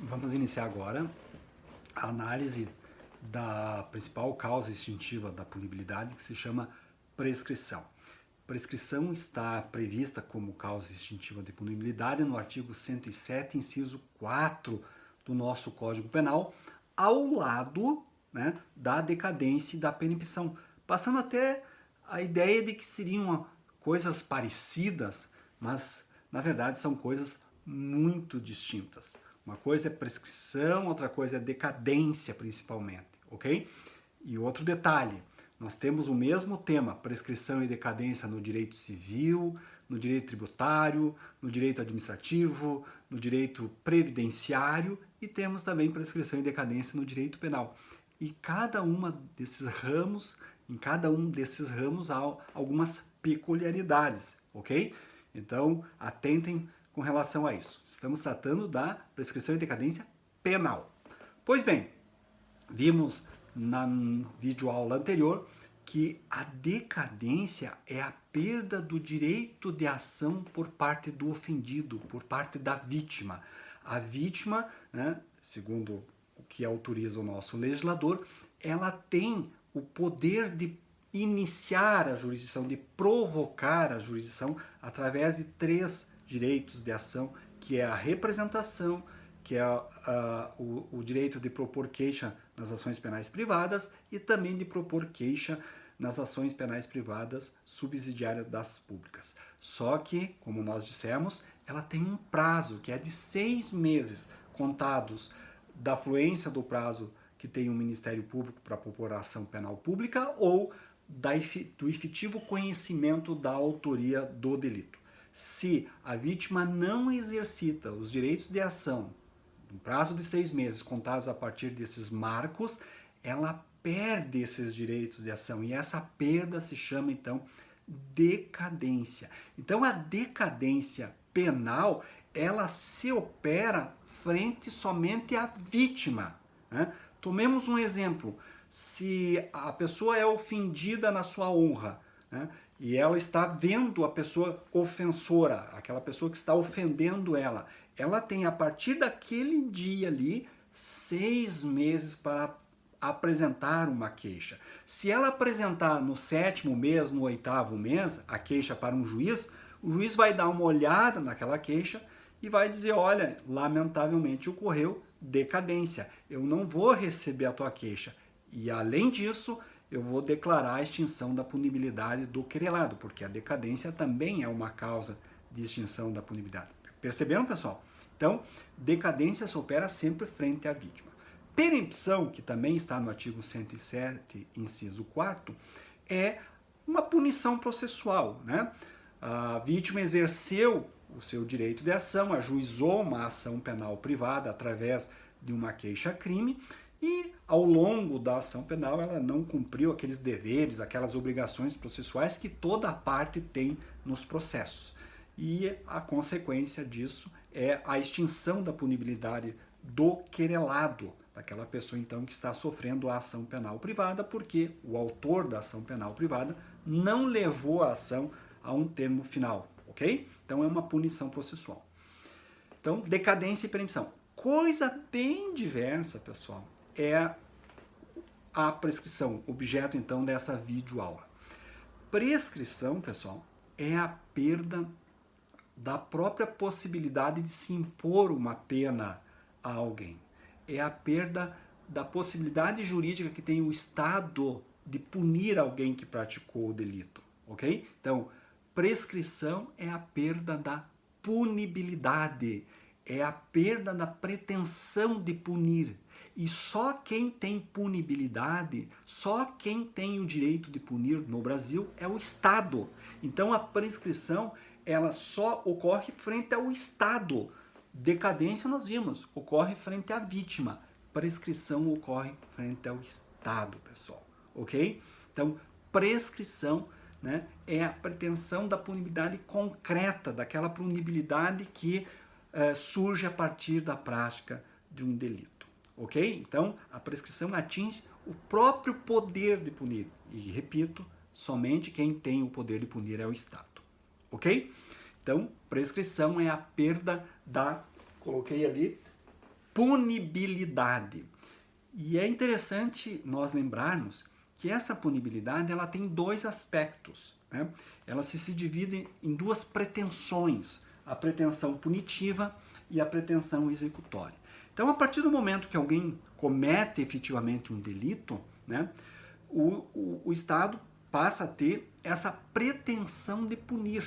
Vamos iniciar agora a análise da principal causa extintiva da punibilidade, que se chama prescrição. Prescrição está prevista como causa extintiva de punibilidade no artigo 107, inciso 4 do nosso Código Penal, ao lado, né, da decadência e da permissão, passando até a ideia de que seriam coisas parecidas, mas na verdade são coisas muito distintas. Uma coisa é prescrição, outra coisa é decadência, principalmente, ok? E outro detalhe, nós temos o mesmo tema, prescrição e decadência no direito civil, no direito tributário, no direito administrativo, no direito previdenciário e temos também prescrição e decadência no direito penal. E cada uma desses ramos, em cada um desses ramos há algumas peculiaridades, ok? Então, atentem com relação a isso. Estamos tratando da prescrição e decadência penal. Pois bem, vimos na videoaula anterior que a decadência é a perda do direito de ação por parte do ofendido, por parte da vítima. A vítima, né, segundo o que autoriza o nosso legislador, ela tem o poder de iniciar a jurisdição, de provocar a jurisdição através de 3 direitos de ação, que é a representação, que é o direito de propor queixa nas ações penais privadas e também de propor queixa nas ações penais privadas subsidiárias das públicas. Só que, como nós dissemos, ela tem um prazo que é de 6 meses contados da fluência do prazo que tem o Ministério Público para propor a ação penal pública ou do efetivo conhecimento da autoria do delito. Se a vítima não exercita os direitos de ação no prazo de 6 meses contados a partir desses marcos, ela perde esses direitos de ação e essa perda se chama então decadência. Então a decadência penal, ela se opera frente somente à vítima, né? Tomemos um exemplo, se a pessoa é ofendida na sua honra, né, e ela está vendo a pessoa ofensora, aquela pessoa que está ofendendo ela tem a partir daquele dia ali 6 meses para apresentar uma queixa. Se ela apresentar no 7º mês, no 8º mês, a queixa para um juiz, o juiz vai dar uma olhada naquela queixa e vai dizer, olha, lamentavelmente ocorreu decadência, eu não vou receber a tua queixa. E além disso, eu vou declarar a extinção da punibilidade do querelado, porque a decadência também é uma causa de extinção da punibilidade. Perceberam, pessoal? Então, decadência se opera sempre frente à vítima. Perempção, que também está no artigo 107, inciso 4º, é uma punição processual, né? A vítima exerceu o seu direito de ação, ajuizou uma ação penal privada através de uma queixa-crime e, ao longo da ação penal, ela não cumpriu aqueles deveres, aquelas obrigações processuais que toda parte tem nos processos. E a consequência disso é a extinção da punibilidade do querelado, daquela pessoa então que está sofrendo a ação penal privada, porque o autor da ação penal privada não levou a ação a um termo final, ok? Então é uma punição processual. Então, decadência e permissão. Coisa bem diversa, pessoal, é a prescrição, objeto então dessa videoaula. Prescrição, pessoal, é a perda da própria possibilidade de se impor uma pena a alguém. É a perda da possibilidade jurídica que tem o Estado de punir alguém que praticou o delito, ok? Então, prescrição é a perda da punibilidade, é a perda da pretensão de punir. E só quem tem punibilidade, só quem tem o direito de punir no Brasil é o Estado. Então a prescrição, ela só ocorre frente ao Estado. Decadência nós vimos, ocorre frente à vítima. Prescrição ocorre frente ao Estado, pessoal, ok? Então, prescrição, né, é a pretensão da punibilidade concreta, daquela punibilidade que surge a partir da prática de um delito, ok? Então, a prescrição atinge o próprio poder de punir. E, repito, somente quem tem o poder de punir é o Estado, ok? Então, prescrição é a perda da, coloquei ali, punibilidade. E é interessante nós lembrarmos que essa punibilidade ela tem dois aspectos, né? Ela se divide em duas pretensões, a pretensão punitiva e a pretensão executória. Então, a partir do momento que alguém comete efetivamente um delito, né, o Estado passa a ter essa pretensão de punir,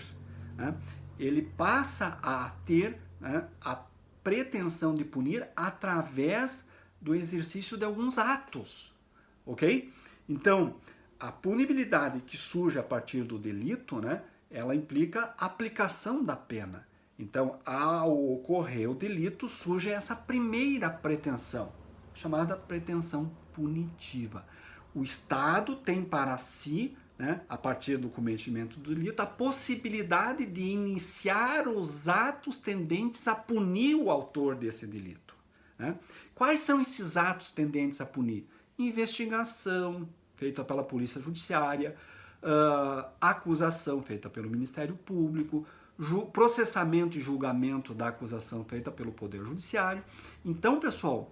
né? Ele passa a ter, né, a pretensão de punir através do exercício de alguns atos, ok? Então, a punibilidade que surge a partir do delito, né, ela implica a aplicação da pena. Então, ao ocorrer o delito, surge essa primeira pretensão, chamada pretensão punitiva. O Estado tem para si, né, a partir do cometimento do delito, a possibilidade de iniciar os atos tendentes a punir o autor desse delito, né? Quais são esses atos tendentes a punir? Investigação feita pela Polícia Judiciária, acusação feita pelo Ministério Público, processamento e julgamento da acusação feita pelo Poder Judiciário. Então, pessoal,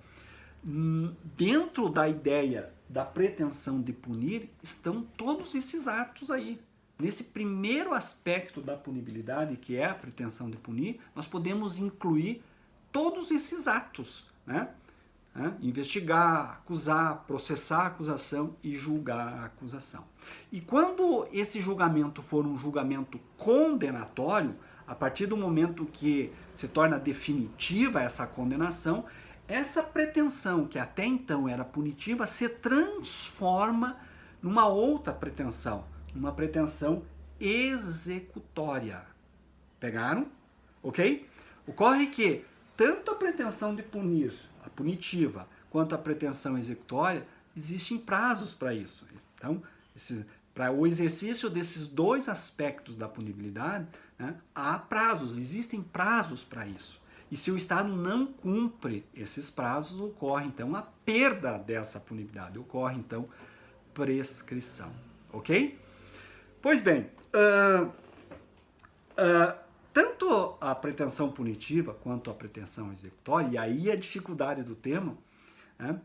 dentro da ideia da pretensão de punir estão todos esses atos aí. Nesse primeiro aspecto da punibilidade, que é a pretensão de punir, nós podemos incluir todos esses atos, né? Investigar, acusar, processar a acusação e julgar a acusação. E quando esse julgamento for um julgamento condenatório, a partir do momento que se torna definitiva essa condenação, essa pretensão que até então era punitiva se transforma numa outra pretensão, numa pretensão executória. Pegaram? Ok? Ocorre que tanto a pretensão de punir, a punitiva, quanto a pretensão executória, existem prazos para isso. Então, para o exercício desses dois aspectos da punibilidade, né, há prazos, existem prazos para isso. E se o Estado não cumpre esses prazos, ocorre então a perda dessa punibilidade, ocorre então prescrição. Ok? Pois bem, tanto a pretensão punitiva quanto a pretensão executória, e aí a dificuldade do tema, né,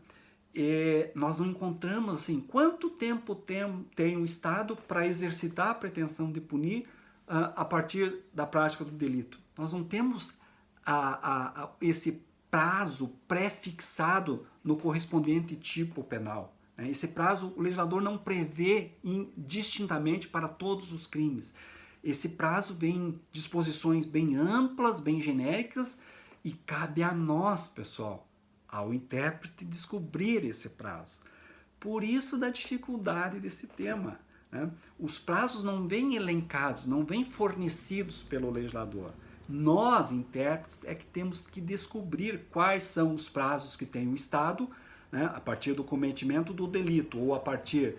nós não encontramos assim, quanto tempo tem o Estado para exercitar a pretensão de punir a partir da prática do delito. Nós não temos esse prazo pré-fixado no correspondente tipo penal. Né? Esse prazo o legislador não prevê distintamente para todos os crimes. Esse prazo vem em disposições bem amplas, bem genéricas, e cabe a nós, pessoal, ao intérprete, descobrir esse prazo. Por isso da dificuldade desse tema, né? Os prazos não vêm elencados, não vêm fornecidos pelo legislador. Nós, intérpretes, é que temos que descobrir quais são os prazos que tem o Estado, né, a partir do cometimento do delito ou a partir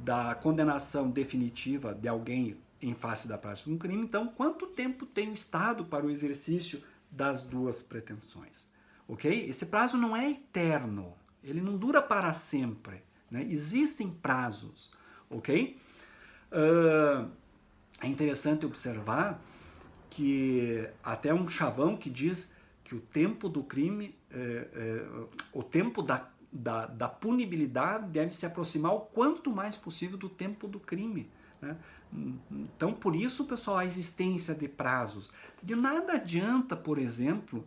da condenação definitiva de alguém em face da prática de um crime. Então, quanto tempo tem o Estado para o exercício das duas pretensões? Ok? Esse prazo não é eterno, ele não dura para sempre, né? Existem prazos, ok? É interessante observar que até um chavão que diz que o tempo do crime, o tempo da punibilidade deve se aproximar o quanto mais possível do tempo do crime, né? Então, por isso, pessoal, a existência de prazos. De nada adianta, por exemplo,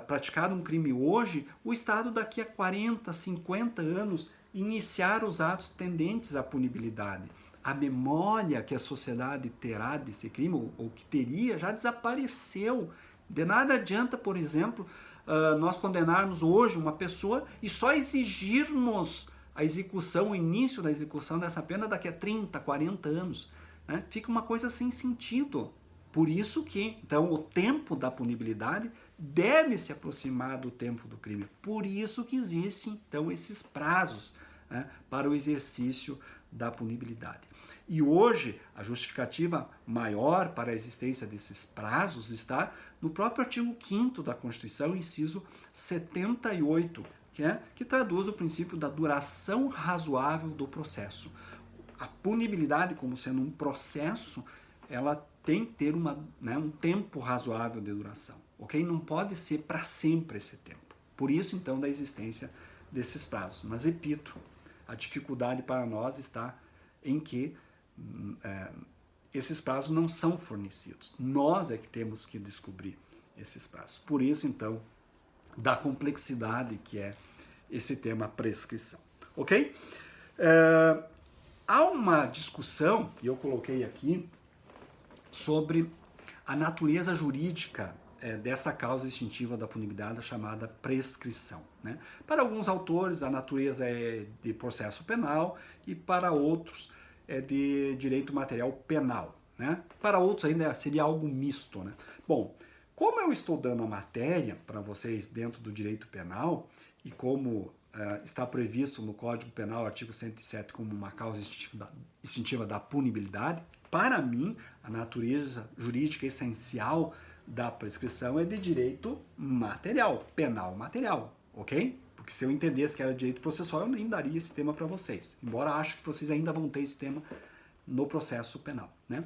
praticar um crime hoje, o Estado daqui a 40, 50 anos iniciar os atos tendentes à punibilidade. A memória que a sociedade terá desse crime, ou que teria, já desapareceu. De nada adianta, por exemplo, nós condenarmos hoje uma pessoa e só exigirmos a execução, o início da execução dessa pena daqui a 30, 40 anos. Né? Fica uma coisa sem sentido. Por isso que, então, o tempo da punibilidade deve se aproximar do tempo do crime. Por isso que existem, então, esses prazos, né, para o exercício da punibilidade. E hoje, a justificativa maior para a existência desses prazos está no próprio artigo 5º da Constituição, inciso 78, que traduz o princípio da duração razoável do processo. A punibilidade, como sendo um processo, ela tem que ter um tempo razoável de duração, ok? Não pode ser para sempre esse tempo. Por isso, então, da existência desses prazos. Mas, repito, a dificuldade para nós está em que esses prazos não são fornecidos. Nós é que temos que descobrir esses prazos. Por isso, então, da complexidade que é esse tema prescrição. Ok? Há uma discussão, e eu coloquei aqui, sobre a natureza jurídica dessa causa extintiva da punibilidade chamada prescrição. Né? Para alguns autores, a natureza é de processo penal e para outros é de direito material penal. Né? Para outros ainda seria algo misto. Né? Bom, como eu estou dando a matéria para vocês dentro do direito penal e como está previsto no Código Penal, artigo 107, como uma causa extintiva da punibilidade, para mim, a natureza jurídica essencial da prescrição é de direito material, penal material, ok? Porque se eu entendesse que era direito processual, eu nem daria esse tema para vocês, embora acho que vocês ainda vão ter esse tema no processo penal, né?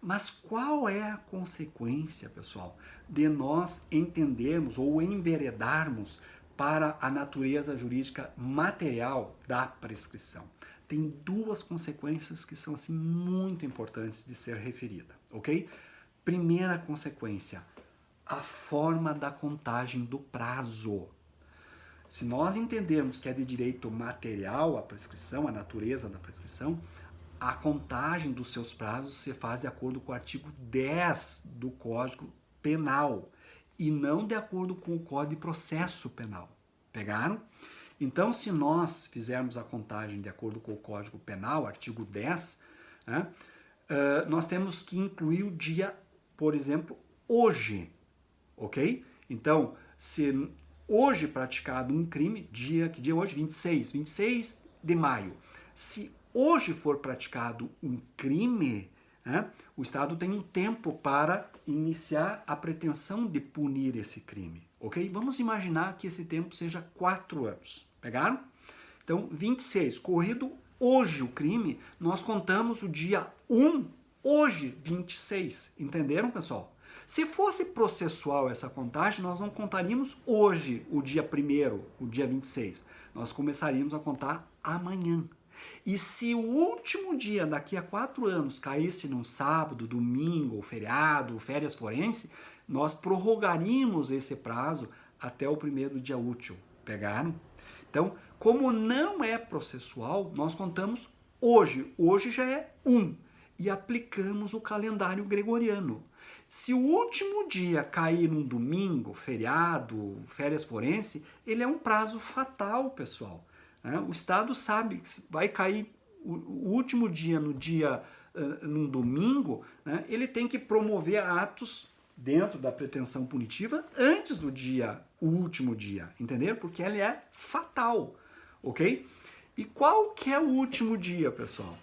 Mas qual é a consequência, pessoal, de nós entendermos ou enveredarmos para a natureza jurídica material da prescrição? Tem duas consequências que são assim muito importantes de ser referida, ok? Primeira consequência, a forma da contagem do prazo. Se nós entendermos que é de direito material a prescrição, a natureza da prescrição, a contagem dos seus prazos se faz de acordo com o artigo 10 do Código Penal e não de acordo com o Código de Processo Penal. Pegaram? Então, se nós fizermos a contagem de acordo com o Código Penal, artigo 10, né, nós temos que incluir o dia, por exemplo, hoje, ok? Então, se hoje praticado um crime, que dia é hoje? 26 de maio. Se hoje for praticado um crime, né, o Estado tem um tempo para iniciar a pretensão de punir esse crime. Ok? Vamos imaginar que esse tempo seja 4 anos. Pegaram? Então, 26. Corrido hoje o crime, nós contamos o dia 1, hoje 26. Entenderam, pessoal? Se fosse processual essa contagem, nós não contaríamos hoje o dia 1º, o dia 26. Nós começaríamos a contar amanhã. E se o último dia daqui a 4 anos caísse num sábado, domingo, feriado, férias forense, nós prorrogaríamos esse prazo até o 1º dia útil. Pegaram? Então, como não é processual, nós contamos hoje. Hoje já é 1. E aplicamos o calendário gregoriano. Se o último dia cair num domingo, feriado, férias forense, ele é um prazo fatal, pessoal. O Estado sabe que vai cair o último dia num domingo, né? Ele tem que promover atos dentro da pretensão punitiva antes do último dia, entenderam? Porque ele é fatal, ok? E qual que é o último dia, pessoal?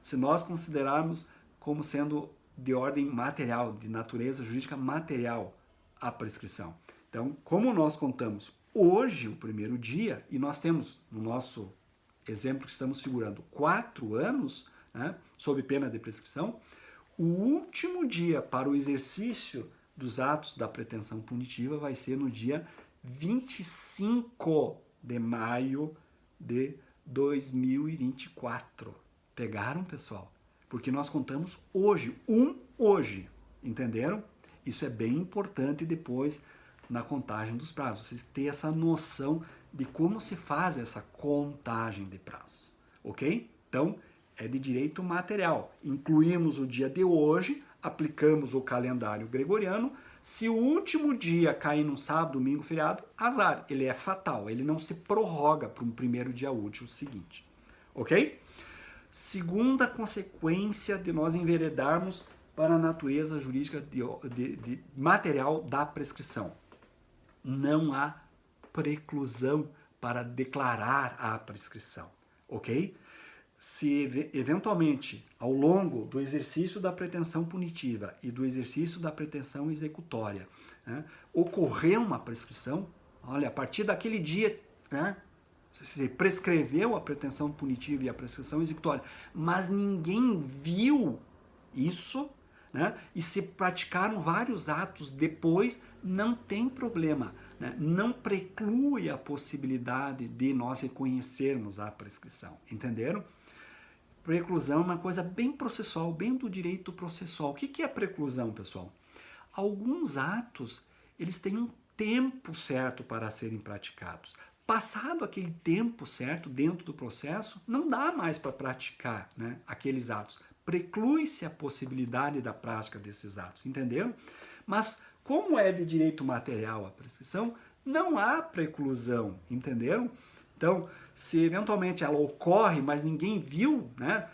Se nós considerarmos como sendo de ordem material, de natureza jurídica material, a prescrição. Então, como nós contamos hoje o 1º dia, e nós temos, no nosso exemplo que estamos figurando, 4 anos, né, sob pena de prescrição, o último dia para o exercício dos atos da pretensão punitiva vai ser no dia 25 de maio de 2024. Pegaram, pessoal? Porque nós contamos hoje, hoje, entenderam? Isso é bem importante depois na contagem dos prazos. Vocês têm essa noção de como se faz essa contagem de prazos, ok? Então, é de direito material. Incluímos o dia de hoje, aplicamos o calendário gregoriano. Se o último dia cair num sábado, domingo, feriado, azar. Ele é fatal, ele não se prorroga para um 1º dia útil seguinte, ok? Segunda consequência de nós enveredarmos para a natureza jurídica de material da prescrição. Não há preclusão para declarar a prescrição, ok? Se eventualmente, ao longo do exercício da pretensão punitiva e do exercício da pretensão executória, né, ocorrer uma prescrição, olha, a partir daquele dia, né, se prescreveu a pretensão punitiva e a prescrição executória, mas ninguém viu isso, né? E se praticaram vários atos depois, não tem problema, né? Não preclui a possibilidade de nós reconhecermos a prescrição, entenderam? Preclusão é uma coisa bem processual, bem do direito processual. O que é preclusão, pessoal? Alguns atos, eles têm um tempo certo para serem praticados. Passado aquele tempo certo dentro do processo, não dá mais para praticar, né, aqueles atos. Preclui-se a possibilidade da prática desses atos, entenderam? Mas como é de direito material a prescrição, não há preclusão, entenderam? Então, se eventualmente ela ocorre, mas ninguém viu, né,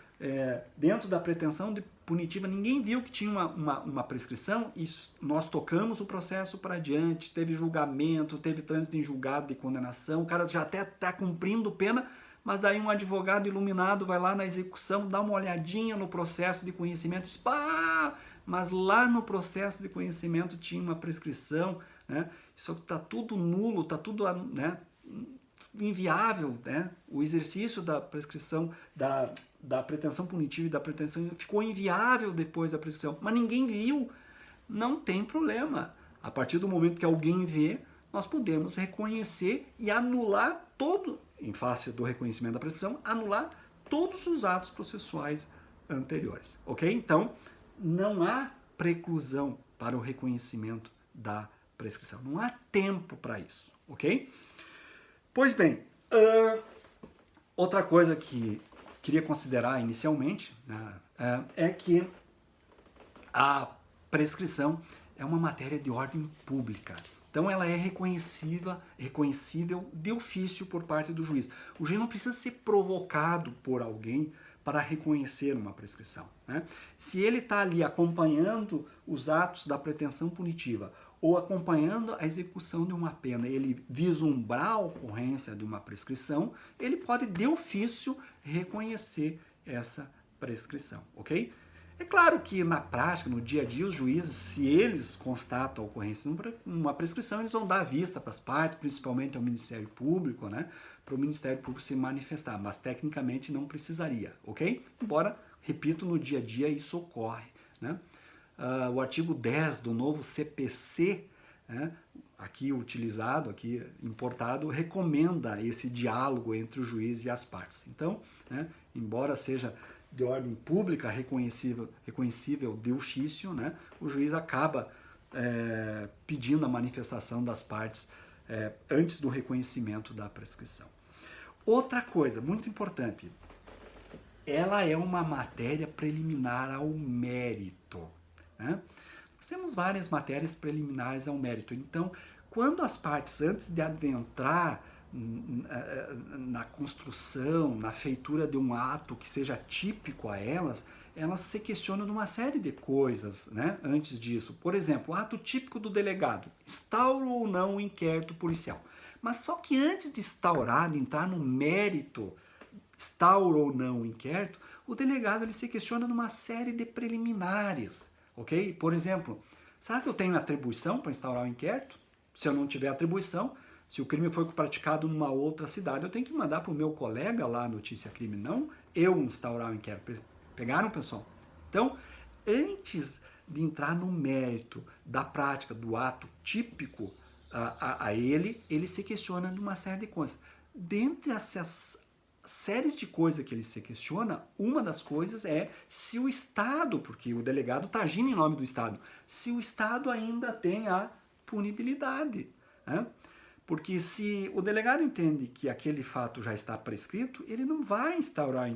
dentro da pretensão punitiva, ninguém viu que tinha uma prescrição e nós tocamos o processo para adiante, teve julgamento, teve trânsito em julgado de condenação, o cara já até está cumprindo pena, mas daí um advogado iluminado vai lá na execução, dá uma olhadinha no processo de conhecimento e diz, pá, mas lá no processo de conhecimento tinha uma prescrição, né? Isso está tudo nulo, está tudo, né, inviável, né? O exercício da prescrição, da pretensão punitiva e da pretensão ficou inviável depois da prescrição, mas ninguém viu, não tem problema. A partir do momento que alguém vê, nós podemos reconhecer e anular todo, em face do reconhecimento da prescrição, anular todos os atos processuais anteriores, ok? Então, não há preclusão para o reconhecimento da prescrição, não há tempo para isso, ok? Pois bem, outra coisa que queria considerar inicialmente, né, é que a prescrição é uma matéria de ordem pública. Então ela é reconhecível de ofício por parte do juiz. O juiz não precisa ser provocado por alguém para reconhecer uma prescrição, né? Se ele está ali acompanhando os atos da pretensão punitiva ou acompanhando a execução de uma pena, ele vislumbrar a ocorrência de uma prescrição, ele pode, de ofício, reconhecer essa prescrição, ok? É claro que na prática, no dia a dia, os juízes, se eles constatam a ocorrência de uma prescrição, eles vão dar vista para as partes, principalmente ao Ministério Público, né? Para o Ministério Público se manifestar, mas tecnicamente não precisaria, ok? Embora, repito, no dia a dia isso ocorre, né? O artigo 10 do novo CPC, né, aqui utilizado, aqui importado, recomenda esse diálogo entre o juiz e as partes. Então, né, embora seja de ordem pública, reconhecível de ofício, né, o juiz acaba pedindo a manifestação das partes antes do reconhecimento da prescrição. Outra coisa muito importante, ela é uma matéria preliminar ao mérito, né? Nós temos várias matérias preliminares ao mérito. Então, quando as partes, antes de adentrar na construção, na feitura de um ato que seja típico a elas se questionam de uma série de coisas, né, antes disso. Por exemplo, o ato típico do delegado, instauro ou não o inquérito policial. Mas só que antes de instaurar, de entrar no mérito, instauro ou não o inquérito, o delegado ele se questiona numa série de preliminares. Ok? Por exemplo, será que eu tenho atribuição para instaurar o inquérito? Se eu não tiver atribuição, se o crime foi praticado numa outra cidade, eu tenho que mandar para o meu colega lá a notícia crime, não eu instaurar o inquérito. Pegaram, pessoal? Então, antes de entrar no mérito da prática do ato típico a ele se questiona numa série de coisas. Dentre essas séries de coisas que ele se questiona, uma das coisas é se o Estado, porque o delegado está agindo em nome do Estado, se o Estado ainda tem a punibilidade, né? Porque se o delegado entende que aquele fato já está prescrito, ele não vai instaurar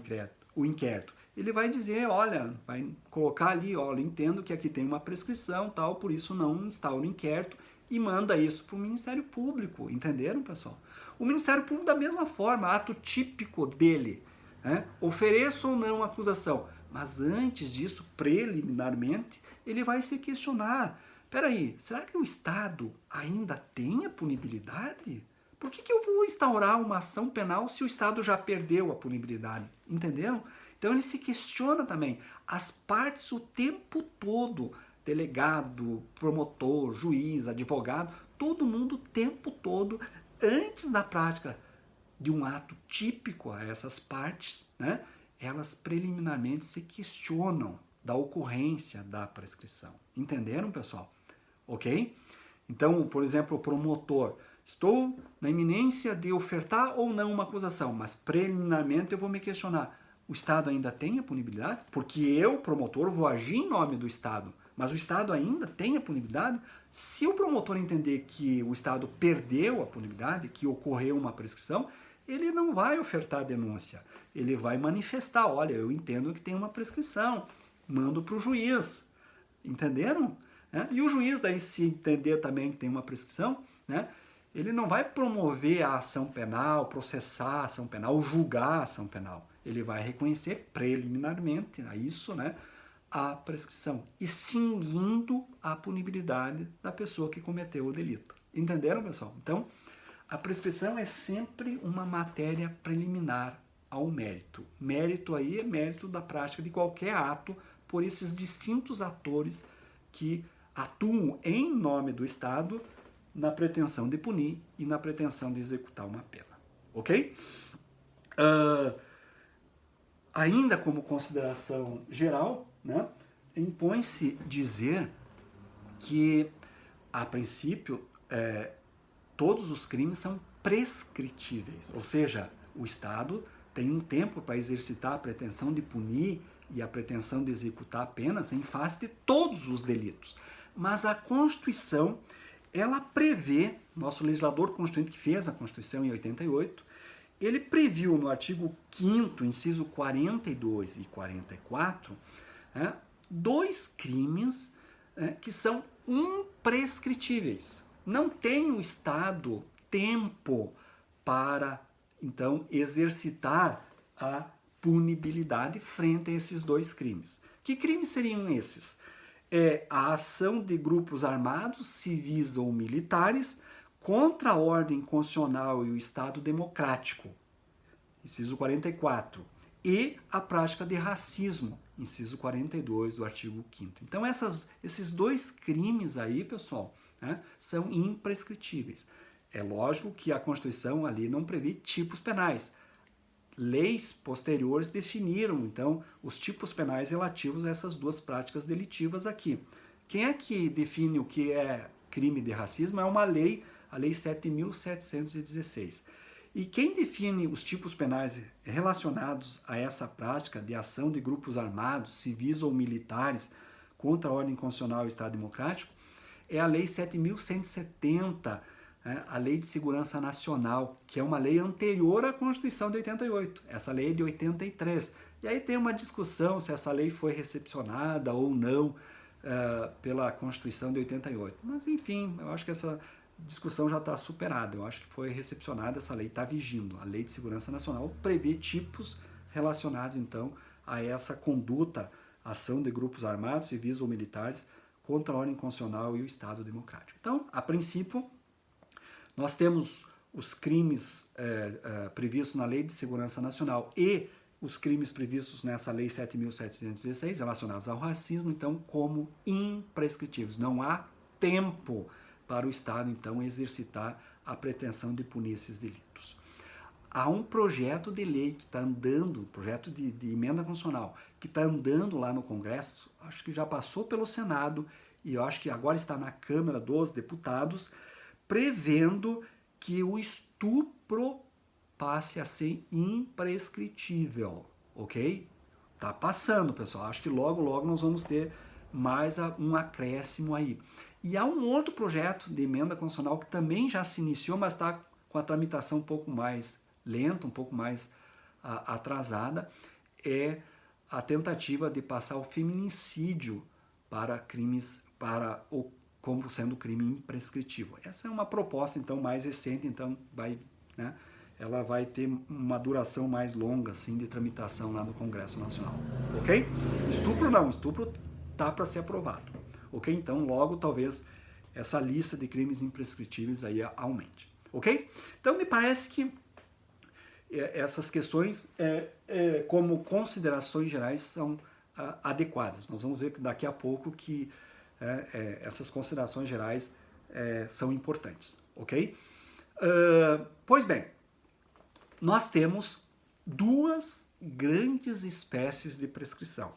o inquérito. Ele vai dizer, olha, vai colocar ali, olha, entendo que aqui tem uma prescrição, tal, por isso não instaura o inquérito e manda isso para o Ministério Público. Entenderam, pessoal? O Ministério Público, da mesma forma, ato típico dele, né? Ofereça ou não acusação. Mas antes disso, preliminarmente, ele vai se questionar. Peraí, será que o Estado ainda tem a punibilidade? Por que eu vou instaurar uma ação penal se o Estado já perdeu a punibilidade? Entenderam? Então ele se questiona também. As partes o tempo todo, delegado, promotor, juiz, advogado, todo mundo o tempo todo, antes da prática de um ato típico a essas partes, né, elas preliminarmente se questionam, da ocorrência da prescrição. Entenderam, pessoal? Ok? Então, por exemplo, o promotor, estou na iminência de ofertar ou não uma acusação, mas preliminarmente eu vou me questionar, o Estado ainda tem a punibilidade? Porque eu, promotor, vou agir em nome do Estado, mas o Estado ainda tem a punibilidade? Se o promotor entender que o Estado perdeu a punibilidade, que ocorreu uma prescrição, ele não vai ofertar a denúncia, ele vai manifestar, olha, eu entendo que tem uma prescrição, mando para o juiz, entenderam? E o juiz, daí, se entender também que tem uma prescrição, né, ele não vai promover a ação penal, processar a ação penal, julgar a ação penal. Ele vai reconhecer preliminarmente a isso, né, a prescrição, extinguindo a punibilidade da pessoa que cometeu o delito. Entenderam, pessoal? Então, a prescrição é sempre uma matéria preliminar ao mérito. Mérito aí é mérito da prática de qualquer ato por esses distintos atores que atuam em nome do Estado na pretensão de punir e na pretensão de executar uma pena. Ok? Ainda como consideração geral, né, impõe-se dizer que, a princípio, todos os crimes são prescritíveis, ou seja, o Estado tem um tempo para exercitar a pretensão de punir e a pretensão de executar penas em face de todos os delitos. Mas a Constituição, ela prevê, nosso legislador constituinte que fez a Constituição em 88, ele previu no artigo 5º, inciso 42 e 44, dois crimes que são imprescritíveis. Não tem o Estado tempo para, então, exercitar a punibilidade frente a esses dois crimes. Que crimes seriam esses? A ação de grupos armados, civis ou militares, contra a ordem constitucional e o Estado democrático, inciso 44, e a prática de racismo, inciso 42 do artigo 5º. Então, esses dois crimes aí, pessoal, são imprescritíveis. É lógico que a Constituição ali não prevê tipos penais. Leis posteriores definiram, então, os tipos penais relativos a essas duas práticas delitivas aqui. Quem é que define o que é crime de racismo? É uma lei, a Lei 7.716. E quem define os tipos penais relacionados a essa prática de ação de grupos armados, civis ou militares, contra a ordem constitucional e o Estado democrático, é a Lei 7.170, a Lei de Segurança Nacional, que é uma lei anterior à Constituição de 88. Essa lei é de 83. E aí tem uma discussão se essa lei foi recepcionada ou não pela Constituição de 88. Mas, enfim, eu acho que essa discussão já está superada. Eu acho que foi recepcionada, essa lei está vigindo. A Lei de Segurança Nacional prevê tipos relacionados, então, a essa conduta, ação de grupos armados, civis ou militares, contra a ordem constitucional e o Estado democrático. Então, a princípio, nós temos os crimes previstos na Lei de Segurança Nacional e os crimes previstos nessa Lei 7.716, relacionados ao racismo, então, como imprescritíveis. Não há tempo para o Estado, então, exercitar a pretensão de punir esses delitos. Há um projeto de lei que está andando, projeto de emenda constitucional, que está andando lá no Congresso, acho que já passou pelo Senado e eu acho que agora está na Câmara dos Deputados, prevendo que o estupro passe a ser imprescritível, ok? Tá passando, pessoal. Acho que logo, logo nós vamos ter mais um acréscimo aí. E há um outro projeto de emenda constitucional que também já se iniciou, mas está com a tramitação um pouco mais lenta, um pouco mais atrasada, é a tentativa de passar o feminicídio para crimes, como sendo crime imprescritível. Essa é uma proposta, então, mais recente, então, ela vai ter uma duração mais longa, assim, de tramitação lá no Congresso Nacional, ok? Estupro não, estupro tá para ser aprovado, ok? Então, logo, talvez, essa lista de crimes imprescritíveis aí aumente, ok? Então, me parece que essas questões, como considerações gerais, são adequadas. Nós vamos ver daqui a pouco que essas considerações gerais são importantes, ok? Pois bem, nós temos duas grandes espécies de prescrição.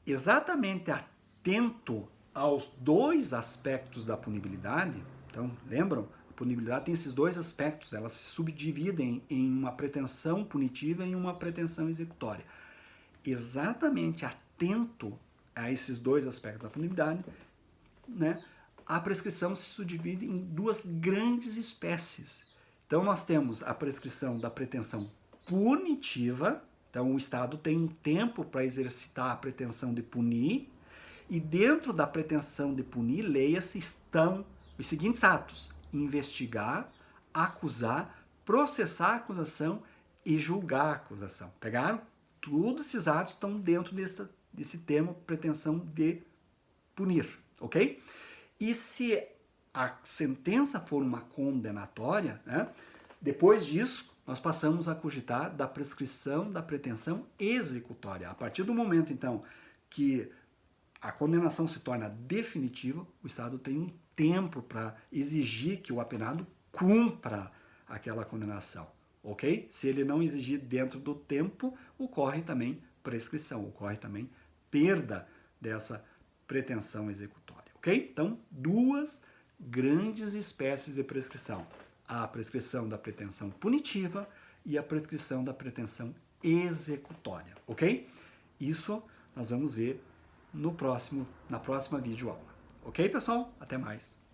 exatamente atento aos dois aspectos da punibilidade. Então, lembram? A punibilidade tem esses dois aspectos, elas se subdividem em uma pretensão punitiva e uma pretensão executória. Exatamente atento a esses dois aspectos da punibilidade, né, a prescrição se subdivide em duas grandes espécies. Então, nós temos a prescrição da pretensão punitiva. Então, o Estado tem um tempo para exercitar a pretensão de punir, e dentro da pretensão de punir, leia-se, estão os seguintes atos: investigar, acusar, processar a acusação e julgar a acusação. Pegaram? Todos esses atos estão dentro desse termo pretensão de punir, ok? E se a sentença for uma condenatória, né, depois disso, nós passamos a cogitar da prescrição da pretensão executória. A partir do momento, então, que a condenação se torna definitiva, o Estado tem um tempo para exigir que o apenado cumpra aquela condenação, ok? Se ele não exigir dentro do tempo, ocorre também prescrição, ocorre também perda dessa pretensão executória, ok? Então, duas grandes espécies de prescrição: a prescrição da pretensão punitiva e a prescrição da pretensão executória, ok? Isso nós vamos ver na próxima videoaula. Ok, pessoal? Até mais!